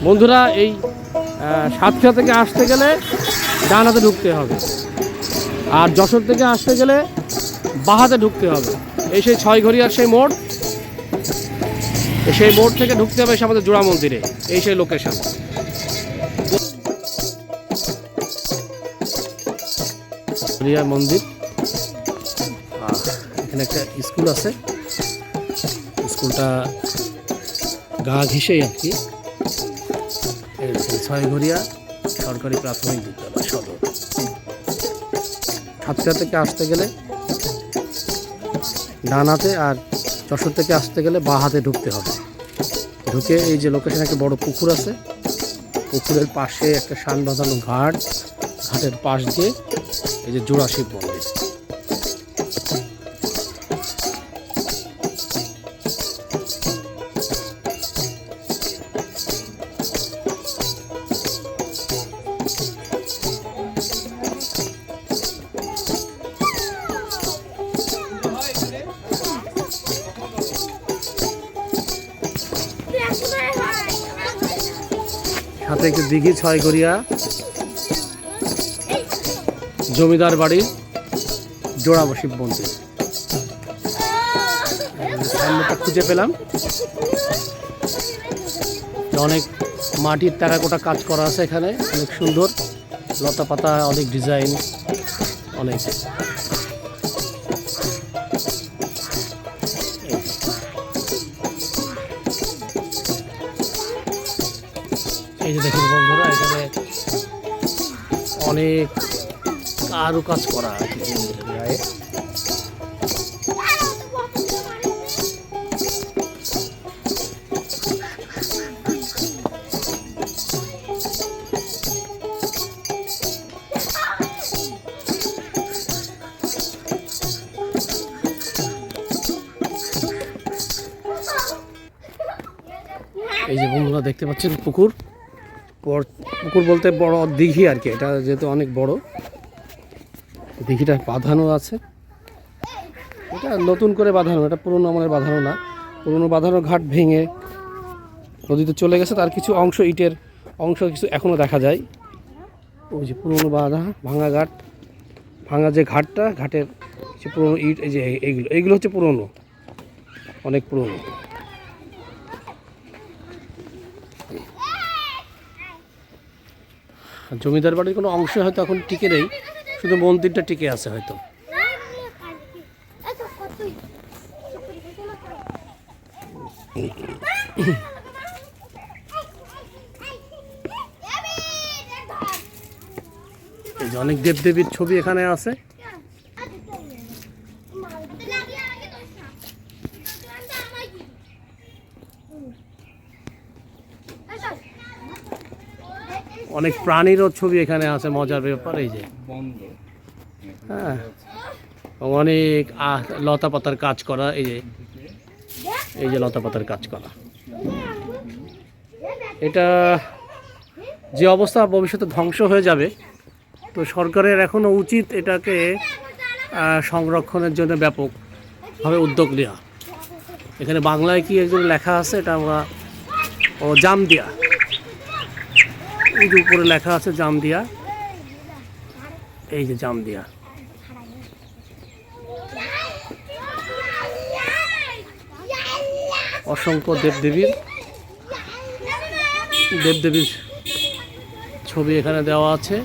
বন্ধুরা এই সাতক্ষীরা থেকে আসতে গেলে ডান হাতে ঢুকতে হবে, আর যশোর থেকে আসতে গেলে বাঁ হাতে ঢুকতে হবে। এই সেই ছয়ঘরিয়ার সেই মোড়, সেই মোড় থেকে ঢুকতে হবে এসে আমাদের জোড়া মন্দিরে। এই সেই লোকেশন। মন্দির, এখানে একটা স্কুল আছে, স্কুলটা গা ঘেঁষেই আর কি। ছয়ঘরিয়া সরকারি প্রাথমিক বিদ্যালয় সদর। সাতক্ষীরা থেকে আসতে গেলে ডান হাতে, আর যশোর থেকে আসতে গেলে বাঁ হাতে ঢুকতে হবে। ঢুকে এই যে লোকেশনে একটা বড় পুকুর আছে, পুকুরের পাশে একটা শান বাঁধানো ঘাট, ঘাটের পাশ দিয়ে এই যে জোড়া শিব মন্দির। সাথে একটু দিঘি, ছয়ঘরিয়া জমিদার বাড়ির জোড়া শিব মন্দির। সামনেটা খুঁজে পেলাম, অনেক মাটির টেরাকোটা কাজ করা আছে এখানে, অনেক সুন্দর লতা পাতা, অনেক ডিজাইন, অনেক। এই যে দেখুন বন্ধুরা, এখানে অনেক কারুকাজ করা আছে গায়ে। এই যে বন্ধুরা দেখতে পাচ্ছেন পুকুর, পুকুর বলতে বড় দিঘি আর কি, এটা যেহেতু অনেক বড়, দিঘিটা বাঁধানো আছে। এটা নতুন করে বাঁধানো, এটা পুরনো আমলের বাঁধানো না। পুরনো বাঁধানো ঘাট ভেঙে নদীতে চলে গেছে, তার কিছু অংশ, ইটের অংশ কিছু এখনও দেখা যায়। ওই যে পুরনো ভাঙা ঘাট, ভাঙা যে ঘাটটা, ঘাটের যে পুরনো ইট, এই যে এইগুলো হচ্ছে পুরনো, অনেক পুরনো। জমিদার বাড়ির কোনো অংশ হয়তো এখন টিকে নেই, শুধু মন্দিরটা টিকে আছে হয়তো। এই যে অনেক দেবদেবীর ছবি এখানে আছে। অনেক প্রাণীরও ছবি এখানে আছে, মজার ব্যাপার। এই যে হ্যাঁ, অনেক লতা পাতার কাজ করা, এই যে লতা পাতার কাজ করা। এটা যে অবস্থা, ভবিষ্যতে ধ্বংস হয়ে যাবে, তো সরকারের এখনও উচিত এটাকে সংরক্ষণের জন্য ব্যাপকভাবে উদ্যোগ নেওয়া। এখানে বাংলায় কি একজন লেখা আছে, এটা আমরা জামদিয়া, এই যে উপরে লেখা আছে জামদিয়া, এই যে জামদিয়া। অসংখ্য দেবদেবীর ছবি এখানে দেওয়া আছে।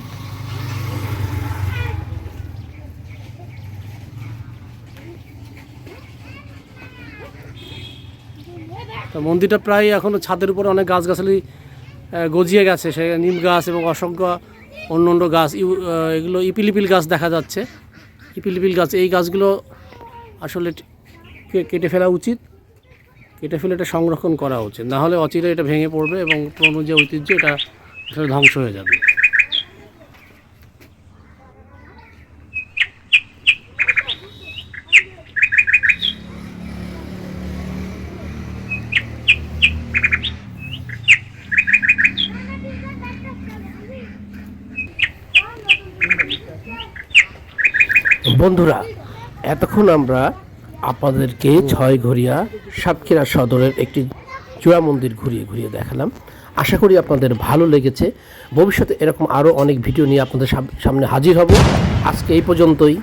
তো মন্দিরটা প্রায় এখনো ছাদের উপরে অনেক গাছগাছালি গজিয়ে গেছে, সে নিম গাছ এবং অসংখ্য অন্য অন্য গাছ, এগুলো ইপিলিপিল গাছ দেখা যাচ্ছে। ইপিলিপিল গাছ, এই গাছগুলো আসলে কেটে ফেলা উচিত, কেটে ফেলে এটা সংরক্ষণ করা উচিত, না হলে অচিরে এটা ভেঙে পড়বে এবং পুরনো যে ঐতিহ্য এটা আসলে ধ্বংস হয়ে যাবে। বন্ধুরা, এতক্ষণ আমরা আপনাদেরকে ছয়ঘরিয়া সাতক্ষীরা সদরের একটি জোড়া মন্দির ঘুরিয়ে ঘুরিয়ে দেখালাম। আশা করি আপনাদের ভালো লেগেছে। ভবিষ্যতে এরকম আরও অনেক ভিডিও নিয়ে আপনাদের সামনে হাজির হব। আজকে এই পর্যন্তই।